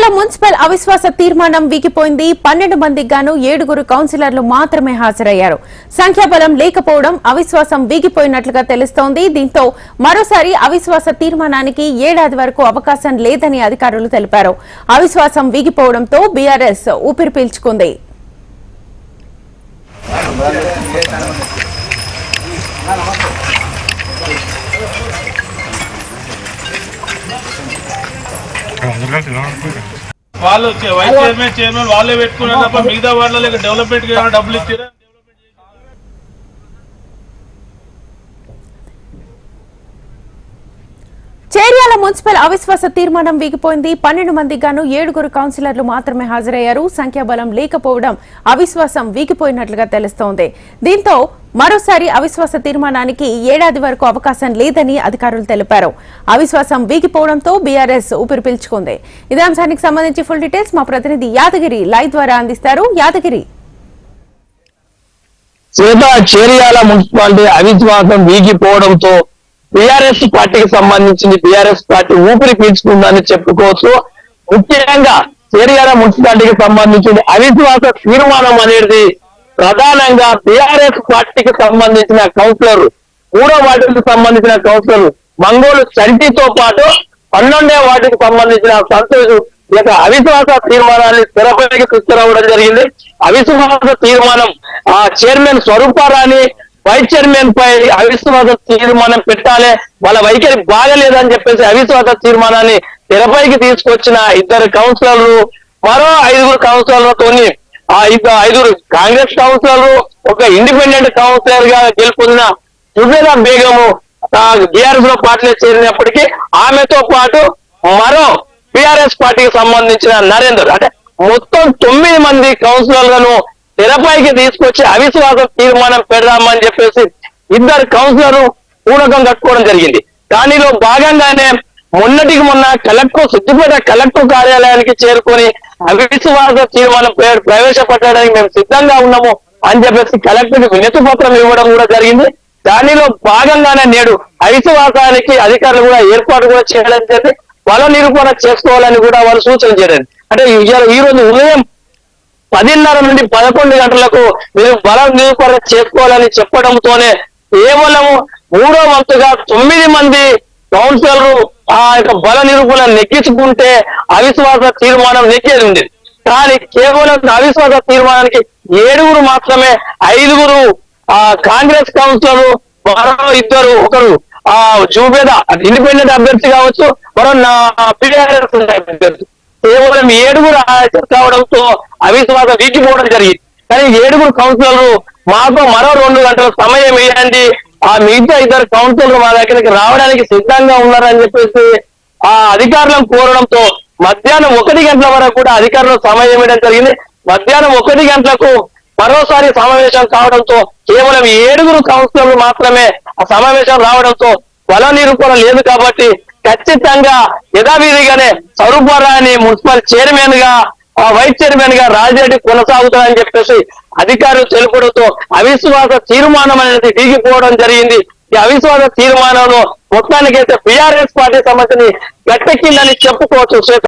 Cheriyal municipal అవిశ్వాస తీర్మానం వీగిపోయింది. 12 మందికి గాను 7 కౌన్సిలర్లు మాత్రమే హాజరయ్యారు. సంఖ్యాబలం లేకపోవడం అవిశ్వాసం వీగిపోయినట్లుగా తెలుస్తోంది. దీంతో మరోసారి అవిశ్వాస తీర్మానానికి ఏడాది వరకు అవకాశం లేదని అధికారులు తెలిపారు. అవిశ్వాసం వీగిపోవడంతో బీఆర్ఎస్ ఊపిరి పీల్చుకుంది. వాళ్ళు వైస్ చైర్మన్ వాళ్ళే పెట్టుకున్నారు తప్ప మిగతా వాళ్ళకి డెవలప్మెంట్ డబ్బులు ఇచ్చారా? చేర్యాల మున్సిపల్ అవిశ్వాస తీర్మానం వీగిపోయింది. 12 మందికి గాను 7 కౌన్సిలర్లు మాత్రమే హాజరయ్యారు. సంఖ్యాబలం లేకపోవడం అవిశ్వాసం వీగిపోయినట్లుగా తెలుస్తోంది. దీంతో మరోసారి అవిశ్వాస తీర్మానానికి ఏడాది వరకు అవకాశం లేదని అధికారులు తెలిపారు. అవిశ్వాసం వీగిపోవడంతో బీఆర్ఎస్ ఊపిరి పీల్చుకుంది. ఇదే అంశానికి సంబంధించి ఫుల్ డీటెయిల్స్ మా ప్రతినిధి యాదగిరి లైవ్ ద్వారా అందిస్తారు. యాదగిరి, చేర్యాల మున్సిపాలిటీ అవిశ్వాసం వీగిపోవడంతో బీఆర్ఎస్ పార్టీకి సంబంధించింది బీఆర్ఎస్ పార్టీ ఊపిరి పీల్చుకుందని చెప్పుకోవచ్చు. ముఖ్యంగా చేర్యాల మున్సిపాలిటీకి సంబంధించిన అవిశ్వాస తీర్మానం అనేది ప్రధానంగా బీఆర్ఎస్ పార్టీకి సంబంధించిన కౌన్సిలర్ 3వ వార్డుకు సంబంధించిన కౌన్సిలర్ మంగోలు చంటితో పాటు 12వ వార్డుకు సంబంధించిన సంతోష్ యొక్క అవిశ్వాస తీర్మానాన్ని తెరపైకి తీసుకురావడం జరిగింది. అవిశ్వాస తీర్మానం చైర్మన్ స్వరూపారాణి వైస్ చైర్మన్ పై అవిశ్వాస తీర్మానం పెట్టాలి, వాళ్ళ వైఖరి బాగలేదని చెప్పేసి అవిశ్వాస తీర్మానాన్ని తెరపైకి తీసుకొచ్చిన 2 కౌన్సిలర్లు, మరో 5 కౌన్సిలర్లతో 5 కాంగ్రెస్ కౌన్సిలర్లు, ఒక ఇండిపెండెంట్ కౌన్సిలర్ గా గెలుపొందిన జుబేదా బేగము బీఆర్ఎస్ లో పార్టీలో చేరినప్పటికీ ఆమెతో పాటు మరో బీఆర్ఎస్ పార్టీకి సంబంధించిన నరేందర్, అంటే మొత్తం 9 మంది కౌన్సిలర్లను తెరపైకి తీసుకొచ్చి అవిశ్వాస తీర్మానం పెడదామని చెప్పేసి 2 కౌన్సిలర్లు పూనకం కట్టుకోవడం జరిగింది. దానిలో భాగంగానే మొన్నటికి మొన్న సిద్దిపేట కలెక్టర్ కార్యాలయానికి చేరుకొని అవిశ్వాస తీర్మానం ప్రవేశపెట్టడానికి మేము సిద్ధంగా ఉన్నాము అని చెప్పేసి కలెక్టర్ వినతి పత్రం ఇవ్వడం కూడా జరిగింది. దానిలో భాగంగానే నేడు అవిశ్వాసానికి అధికారులు కూడా ఏర్పాటు కూడా చేయడం చెప్పి బల నిరూపణ చేసుకోవాలని కూడా వాళ్ళు సూచన చేయడం. అంటే ఈ రోజు ఉదయం 10:30 నుండి 11 గంటలకు మీరు బల నిరూపణ చేసుకోవాలని చెప్పడంతోనే కేవలం 3వ వంతుగా 9 మంది కౌన్సిలర్లు ఆ యొక్క బల నిరూపణ నెగ్గించుకుంటే అవిశ్వాస తీర్మానం నెగ్గేది ఉంది. కానీ కేవలం అవిశ్వాస తీర్మానానికి 7 మాత్రమే, 5 కాంగ్రెస్ కౌన్సిలర్లు, మరో 2 ఒకరు జూబేదా ఇండిపెండెంట్ అభ్యర్థి కావచ్చు, మరో బీఆర్ఎస్ అభ్యర్థి, కేవలం 7 కావడంతో అవిశ్వాసం వీగిపోవడం జరిగింది. కానీ 7 కౌన్సిలర్లు మాకు మరో 2 గంటల సమయం ఇవ్వండి, మిగతా 2 కౌన్సిలర్లు మా దగ్గరికి రావడానికి సిద్ధంగా ఉన్నారని చెప్పేసి అధికారులను కోరడంతో మధ్యాహ్నం 1 గంటల వరకు కూడా అధికారులకు సమయం ఇవ్వడం జరిగింది. మధ్యాహ్నం 1 గంటలకు మరోసారి సమావేశం కావడంతో కేవలం 7 కౌన్సిలర్లు మాత్రమే ఆ సమావేశం రావడంతో బల నిరూపణ లేదు కాబట్టి ఖచ్చితంగా యథావిధిగానే స్వరూపారాణి మున్సిపల్ చైర్మన్ గా వైస్ చైర్మన్ గా రాజిరెడ్డి కొనసాగుతారని చెప్పేసి అధికారులు తెలుపడంతో అవిశ్వాస తీర్మానం అనేది వీగిపోవడం జరిగింది. ఈ అవిశ్వాస తీర్మానంలో మొత్తానికైతే బీఆర్ఎస్ పార్టీ సమస్యని గట్టెక్కిందని చెప్పుకోవచ్చు.